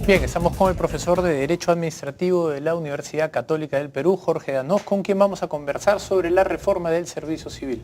Bien, estamos con el profesor de Derecho Administrativo de la Universidad Católica del Perú, Jorge Danoz, con quien vamos a conversar sobre la reforma del servicio civil.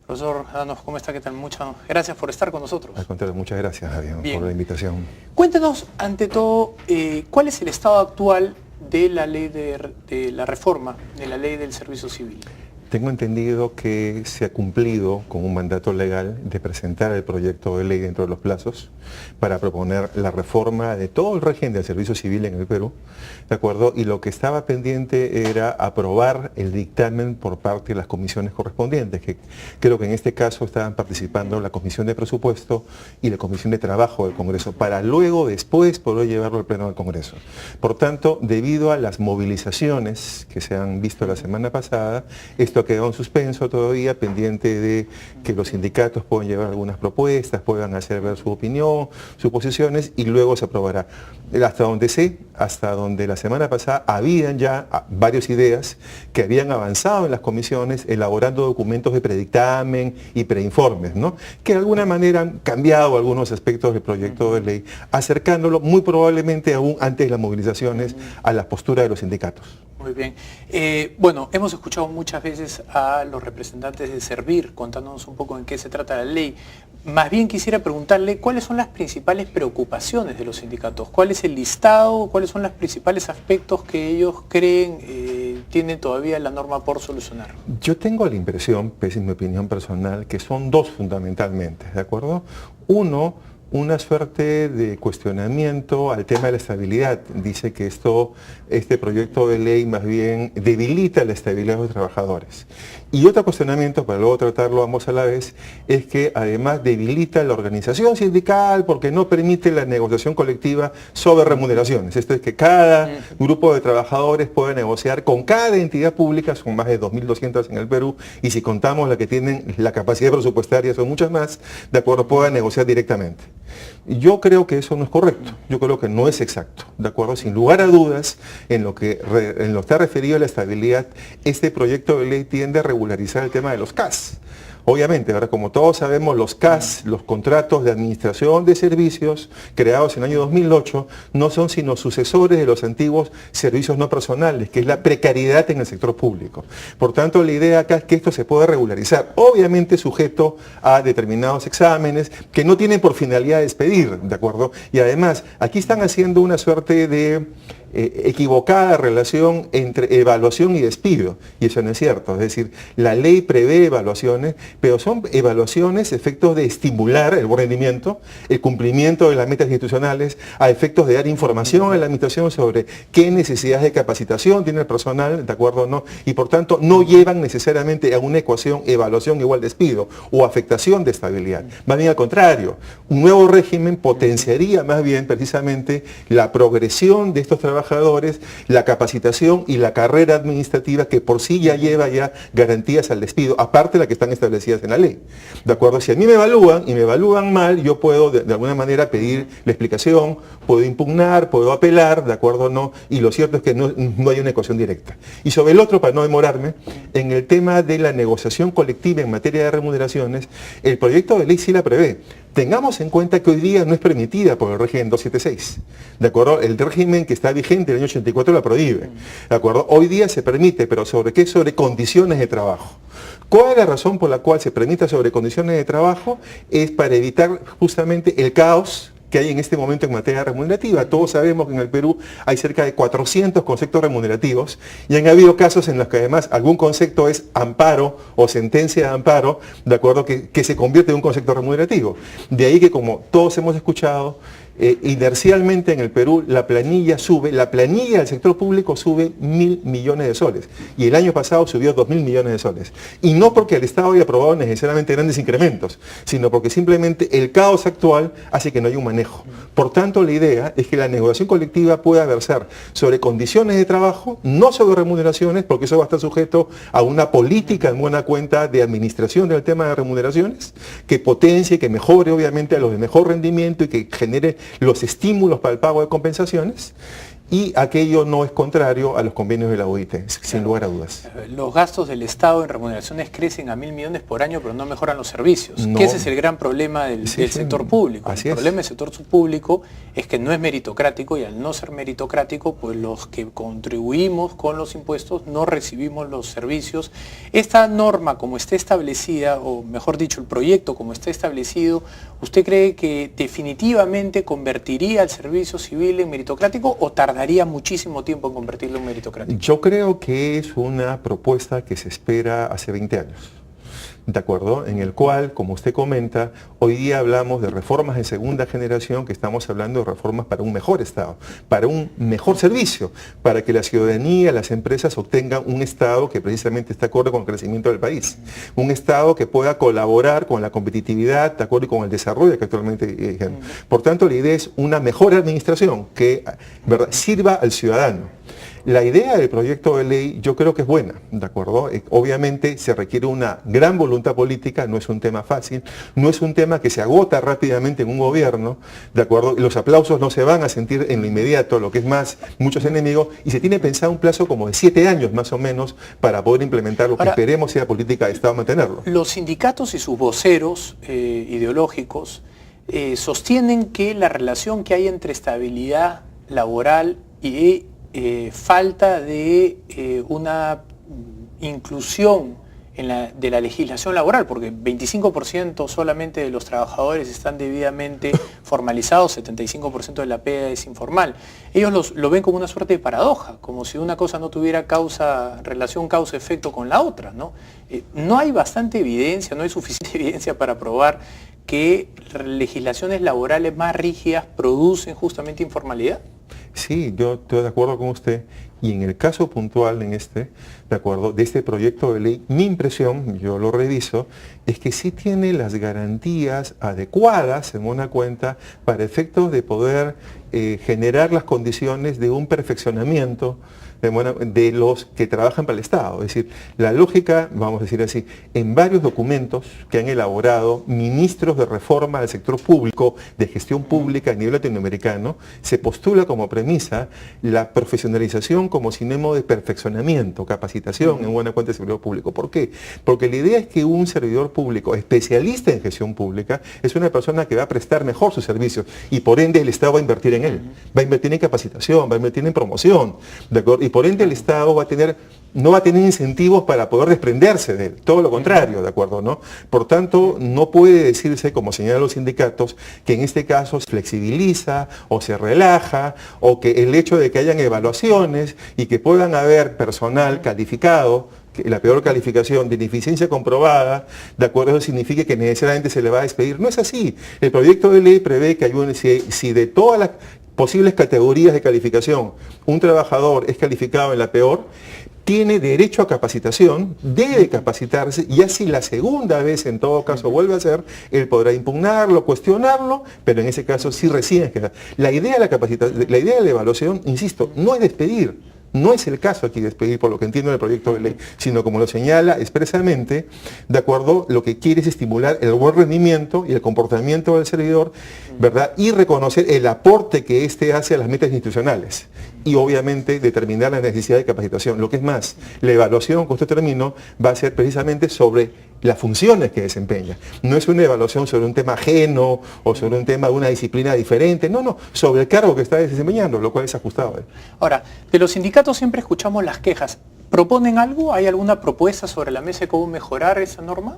Profesor Danoz, ¿cómo está? ¿Qué tal? Muchas gracias por estar con nosotros. Al contrario, muchas gracias, Javier, por la invitación. Cuéntenos, ante todo, ¿cuál es el estado actual de la ley de la reforma de la ley del servicio civil? Tengo entendido que se ha cumplido con un mandato legal de presentar el proyecto de ley dentro de los plazos para proponer la reforma de todo el régimen del servicio civil en el Perú, ¿de acuerdo? Y lo que estaba pendiente era aprobar el dictamen por parte de las comisiones correspondientes, que creo que en este caso estaban participando la Comisión de Presupuesto y la Comisión de Trabajo del Congreso, para luego, después, poder llevarlo al Pleno del Congreso. Por tanto, debido a las movilizaciones que se han visto la semana pasada, esto ha quedado en suspenso todavía, pendiente de que los sindicatos puedan llevar algunas propuestas, puedan hacer ver su opinión, sus posiciones, y luego se aprobará. Hasta donde sé, hasta donde la semana pasada habían ya varias ideas que habían avanzado en las comisiones, elaborando documentos de predictamen y preinformes, ¿no? Que de alguna manera han cambiado algunos aspectos del proyecto de ley, acercándolo muy probablemente aún antes de las movilizaciones a la postura de los sindicatos. Muy bien. Bueno, hemos escuchado muchas veces a los representantes de Servir contándonos un poco en qué se trata la ley. Más bien quisiera preguntarle cuáles son las principales preocupaciones de los sindicatos, cuál es el listado, cuáles son los principales aspectos que ellos creen tiene todavía la norma por solucionar. Yo tengo la impresión, pese a mi opinión personal, que son dos fundamentalmente, ¿de acuerdo? Uno, una suerte de cuestionamiento al tema de la estabilidad. Dice que este proyecto de ley más bien debilita la estabilidad de los trabajadores. Y otro cuestionamiento, para luego tratarlo ambos a la vez, es que además debilita la organización sindical porque no permite la negociación colectiva sobre remuneraciones. Esto es que cada grupo de trabajadores puede negociar con cada entidad pública, son más de 2.200 en el Perú, y si contamos las que tienen la capacidad presupuestaria, son muchas más, de acuerdo, puedan negociar directamente. Yo creo que eso no es correcto, yo creo que no es exacto, ¿de acuerdo? Sin lugar a dudas, en lo que está referido a la estabilidad, este proyecto de ley tiende a regularizar el tema de los CAS. Obviamente, ahora como todos sabemos, los CAS, los contratos de administración de servicios creados en el año 2008, no son sino sucesores de los antiguos servicios no personales, que es la precariedad en el sector público. Por tanto, la idea acá es que esto se pueda regularizar, obviamente sujeto a determinados exámenes que no tienen por finalidad despedir, ¿de acuerdo? Y además, aquí están haciendo una suerte de equivocada relación entre evaluación y despido, y eso no es cierto. Es decir, la ley prevé evaluaciones, pero son evaluaciones efectos de estimular el buen rendimiento, el cumplimiento de las metas institucionales, a efectos de dar información a la administración sobre qué necesidades de capacitación tiene el personal, ¿de acuerdo o no? Y por tanto no llevan necesariamente a una ecuación evaluación igual despido o afectación de estabilidad. Más bien al contrario, un nuevo régimen potenciaría más bien precisamente la progresión de estos trabajadores, la capacitación y la carrera administrativa que por sí ya lleva garantías al despido, aparte de las que están establecidas en la ley. ¿De acuerdo? Si a mí me evalúan y me evalúan mal, yo puedo de alguna manera pedir la explicación, puedo impugnar, puedo apelar, ¿de acuerdo o no? Y lo cierto es que no hay una ecuación directa. Y sobre el otro, para no demorarme, en el tema de la negociación colectiva en materia de remuneraciones, el proyecto de ley sí la prevé. Tengamos en cuenta que hoy día no es permitida por el régimen 276, ¿de acuerdo? El régimen que está vigente del año 84 la prohíbe, ¿de acuerdo? Hoy día se permite, pero ¿sobre qué? Sobre condiciones de trabajo. ¿Cuál es la razón por la cual se permite sobre condiciones de trabajo? Es para evitar justamente el caos que hay en este momento en materia remunerativa. Todos sabemos que en el Perú hay cerca de 400 conceptos remunerativos y han habido casos en los que además algún concepto es amparo o sentencia de amparo, de acuerdo, que se convierte en un concepto remunerativo. De ahí que, como todos hemos escuchado, inercialmente en el Perú la planilla del sector público sube 1.000 millones de soles y el año pasado subió 2.000 millones de soles. Y no porque el Estado haya aprobado necesariamente grandes incrementos, sino porque simplemente el caos actual hace que no haya un manejo. Por tanto, la idea es que la negociación colectiva pueda versar sobre condiciones de trabajo, no sobre remuneraciones, porque eso va a estar sujeto a una política en buena cuenta de administración del tema de remuneraciones, que potencie, que mejore obviamente a los de mejor rendimiento y que genere los estímulos para el pago de compensaciones. y aquello no es contrario a los convenios de la OIT, sin lugar a dudas. Los gastos del Estado en remuneraciones crecen a 1.000 millones por año, pero no mejoran los servicios. No. Que ese es el gran problema del sector público. El problema del sector público es que no es meritocrático, y al no ser meritocrático, pues los que contribuimos con los impuestos no recibimos los servicios. Esta norma, como está establecida, o mejor dicho, el proyecto como está establecido, ¿usted cree que definitivamente convertiría al servicio civil en meritocrático o tardaría muchísimo tiempo en convertirlo en meritocrático? Yo creo que es una propuesta que se espera hace 20 años. ¿De acuerdo? En el cual, como usted comenta, hoy día hablamos de reformas de segunda generación, que estamos hablando de reformas para un mejor Estado, para un mejor servicio, para que la ciudadanía, las empresas obtengan un Estado que precisamente está acorde con el crecimiento del país. Un Estado que pueda colaborar con la competitividad, de acuerdo con el desarrollo que actualmente Por tanto, la idea es una mejor administración que, ¿verdad?, sirva al ciudadano. La idea del proyecto de ley yo creo que es buena, ¿de acuerdo? Obviamente se requiere una gran voluntad política, no es un tema fácil, no es un tema que se agota rápidamente en un gobierno, ¿de acuerdo? Los aplausos no se van a sentir en lo inmediato, lo que es más, muchos enemigos, y se tiene pensado un plazo como de 7 años más o menos para poder implementar lo que esperemos sea política de Estado mantenerlo. Los sindicatos y sus voceros ideológicos sostienen que la relación que hay entre estabilidad laboral y falta de una inclusión de la legislación laboral, porque 25% solamente de los trabajadores están debidamente formalizados, 75% de la pega es informal. Ellos lo ven como una suerte de paradoja, como si una cosa no tuviera relación causa-efecto con la otra, ¿no? No hay bastante evidencia, no hay suficiente evidencia para probar que legislaciones laborales más rígidas producen justamente informalidad. Sí, yo estoy de acuerdo con usted, y en el caso puntual de este proyecto de ley, mi impresión, yo lo reviso, es que sí tiene las garantías adecuadas, en buena cuenta, para efectos de poder generar las condiciones de un perfeccionamiento de los que trabajan para el Estado. Es decir, la lógica, vamos a decir así, en varios documentos que han elaborado ministros de reforma del sector público, de gestión pública a nivel latinoamericano, se postula como premisa la profesionalización como sinónimo de perfeccionamiento, capacitación en buena cuenta del servidor público. ¿Por qué? Porque la idea es que un servidor público especialista en gestión pública es una persona que va a prestar mejor sus servicios, y por ende el Estado va a invertir en él, va a invertir en capacitación, va a invertir en promoción, ¿de acuerdo? Y por ende el Estado no va a tener incentivos para poder desprenderse de él, todo lo contrario, ¿de acuerdo? ¿No? Por tanto, no puede decirse, como señalan los sindicatos, que en este caso se flexibiliza o se relaja, o que el hecho de que hayan evaluaciones y que puedan haber personal calificado, la peor calificación de ineficiencia comprobada, de acuerdo, eso significa que necesariamente se le va a despedir. No es así. El proyecto de ley prevé que hay si de todas las posibles categorías de calificación un trabajador es calificado en la peor, tiene derecho a capacitación, debe capacitarse, y así la segunda vez, en todo caso, vuelve a ser, él podrá impugnarlo, cuestionarlo, pero en ese caso sí recién queda. La idea de la evaluación, insisto, no es despedir. No es el caso aquí despedir, por lo que entiendo del proyecto de ley, sino, como lo señala expresamente, de acuerdo, lo que quiere es estimular el buen rendimiento y el comportamiento del servidor, ¿verdad? Y reconocer el aporte que éste hace a las metas institucionales. Y obviamente determinar la necesidad de capacitación. Lo que es más, la evaluación que usted terminó va a ser precisamente sobre las funciones que desempeña. No es una evaluación sobre un tema ajeno o sobre un tema de una disciplina diferente, no, sobre el cargo que está desempeñando, lo cual es ajustado. Ahora, de los sindicatos siempre escuchamos las quejas. ¿Proponen algo? ¿Hay alguna propuesta sobre la mesa de cómo mejorar esa norma?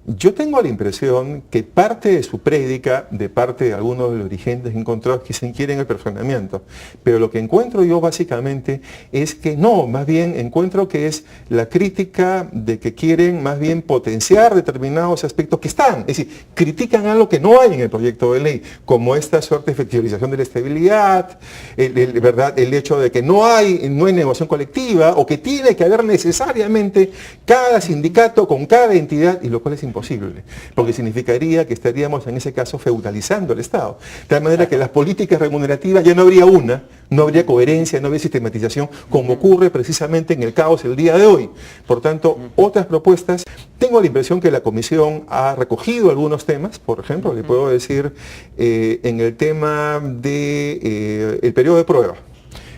Yo tengo la impresión que parte de su prédica, de parte de algunos de los dirigentes encontrados, que se quieren el perfeccionamiento. Pero lo que encuentro yo básicamente es que no, más bien encuentro que es la crítica de que quieren más bien potenciar determinados aspectos que están. Es decir, critican algo que no hay en el proyecto de ley, como esta suerte de efectivización de la estabilidad, ¿verdad? El hecho de que no hay negociación colectiva, o que tiene que haber necesariamente cada sindicato con cada entidad, y lo cual es imposible, porque significaría que estaríamos en ese caso feudalizando el Estado. De tal manera que las políticas remunerativas ya no habría coherencia, no habría sistematización, como ocurre precisamente en el caos el día de hoy. Por tanto, otras propuestas, tengo la impresión que la Comisión ha recogido algunos temas, por ejemplo, le puedo decir, en el tema del periodo de prueba.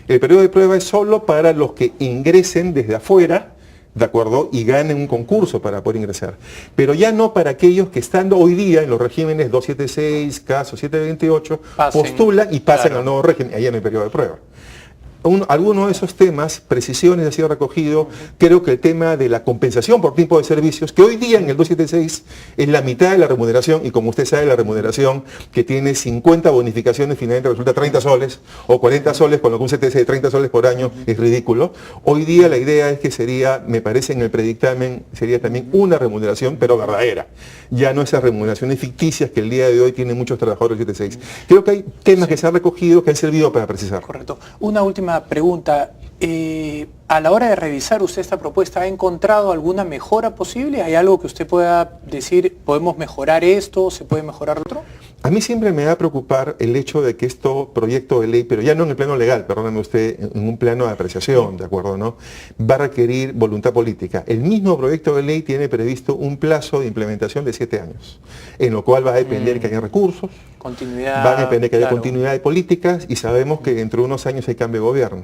El periodo de prueba es solo para los que ingresen desde afuera, ¿de acuerdo? Y ganen un concurso para poder ingresar. Pero ya no para aquellos que estando hoy día en los regímenes 276, caso 728, postulan y pasan al nuevo régimen. Ahí no hay periodo de prueba. Algunos de esos temas, precisiones, ha sido recogido. Creo que el tema de la compensación por tiempo de servicios, que hoy día en el 276 es la mitad de la remuneración, y como usted sabe, la remuneración que tiene 50 bonificaciones finalmente resulta 30 soles o 40 soles, con lo que un CTC de 30 soles por año es ridículo. Hoy día la idea es que sería, me parece en el predictamen, sería también una remuneración, pero verdadera. Ya no esas remuneraciones ficticias que el día de hoy tienen muchos trabajadores del 276. Creo que hay temas que se han recogido que han servido para precisar. Correcto. Una última pregunta. A la hora de revisar usted esta propuesta, ¿ha encontrado alguna mejora posible? ¿Hay algo que usted pueda decir, podemos mejorar esto, se puede mejorar lo otro? A mí siempre me va a preocupar el hecho de que esto proyecto de ley, pero ya no en el plano legal, perdóneme usted, en un plano de apreciación, ¿de acuerdo? ¿No? Va a requerir voluntad política. El mismo proyecto de ley tiene previsto un plazo de implementación de 7 años, en lo cual va a depender que haya recursos, continuidad, va a depender que haya continuidad de políticas, y sabemos que dentro de unos años hay cambio de gobierno.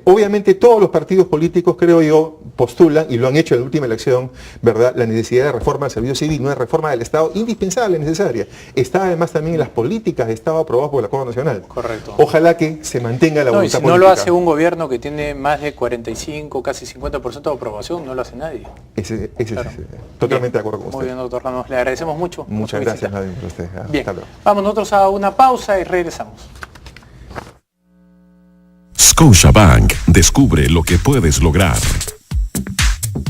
Obviamente todos los partidos políticos, creo yo, postulan, y lo han hecho en la última elección, ¿verdad?, la necesidad de reforma del servicio civil, una reforma del Estado indispensable, necesaria. Está además también en las políticas de Estado aprobadas por el Acuerdo Nacional. Correcto. Ojalá que se mantenga la voluntad política. política. No lo hace un gobierno que tiene más de 45, casi 50% de aprobación, no lo hace nadie. Claro. Totalmente de acuerdo con usted. Muy bien, doctor Ramos, le agradecemos mucho. Muchas gracias, Nadine, por usted. Bien, vamos nosotros a una pausa y regresamos. Scotiabank, descubre lo que puedes lograr.